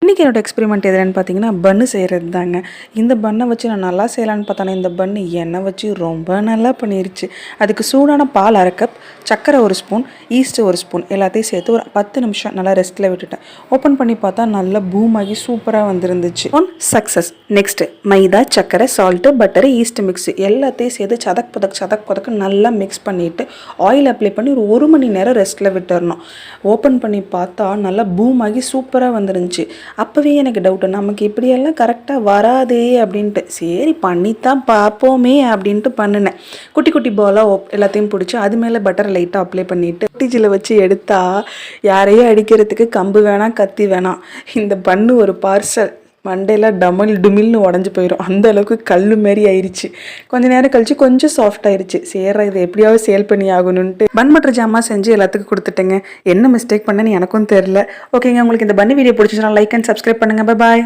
இன்றைக்கி என்னோடய எக்ஸ்பெரிமெண்ட் எதுன்னு பார்த்தீங்கன்னா பன்னு செய்கிறது தாங்க. இந்த பண்ணை வச்சு நான் நல்லா செய்யலான்னு பார்த்தானே இந்த பன்னு எண்ணெய் வச்சு ரொம்ப நல்லா பண்ணிருச்சு. அதுக்கு சூடான பால் 1/2 கப், சர்க்கரை 1 ஸ்பூன், ஈஸ்ட்டு 1 ஸ்பூன் எல்லாத்தையும் சேர்த்து ஒரு 10 நிமிஷம் நல்லா ரெஸ்ட்டில் விட்டுட்டேன். ஓப்பன் பண்ணி பார்த்தா நல்லா பூம் ஆகி சூப்பராக வந்துருந்துச்சு. சக்ஸஸ். நெக்ஸ்ட்டு மைதா, சர்க்கரை, சால்ட்டு, பட்டரு, ஈஸ்ட் மிக்ஸு எல்லாத்தையும் சேர்த்து சதக் பதக்கு நல்லா மிக்ஸ் பண்ணிவிட்டு ஆயில் அப்ளை பண்ணி ஒரு மணி நேரம் ரெஸ்ட்டில் விட்டுறணும். ஓப்பன் பண்ணி பார்த்தா நல்லா பூம் ஆகி சூப்பராக வந்துருந்துச்சு. அப்போவே எனக்கு டவுட்டு, நமக்கு இப்படியெல்லாம் கரெக்டாக வராதே அப்படின்ட்டு. சரி பண்ணித்தான் பார்ப்போமே அப்படின்ட்டு பண்ணினேன். குட்டி குட்டி பாலாக எல்லாத்தையும் பிடிச்சி அது மேலே பட்டரை லைட்டாக அப்ளை பண்ணிவிட்டு டிஜில் வச்சு எடுத்தால் யாரையும் அடிக்கிறதுக்கு கம்பு வேணாம், கத்தி வேணாம். இந்த பண்ணு ஒரு பார்சல் மண்டையில் டுமில்னு உடஞ்சி போயிடும். அந்த அளவுக்கு கல் மாரி ஆயிடுச்சு. கொஞ்சம் நேரம் கழிச்சு கொஞ்சம் சாஃப்ட் ஆயிடுச்சு. சரி இதை எப்படியாவது சேல் பண்ணி ஆகணுன்ட்டு பன் பட்டர் ஜாமா செஞ்சு எல்லாத்துக்கும் கொடுத்துட்டேங்க. என்ன மிஸ்டேக் பண்ணேன்னு எனக்கும் தெரில. ஓகேங்க, உங்களுக்கு இந்த பன்னு வீடியோ பிடிச்சிச்சுன்னா லைக் அண்ட் சப்ஸ்கிரைப் பண்ணுங்கள். பாய்.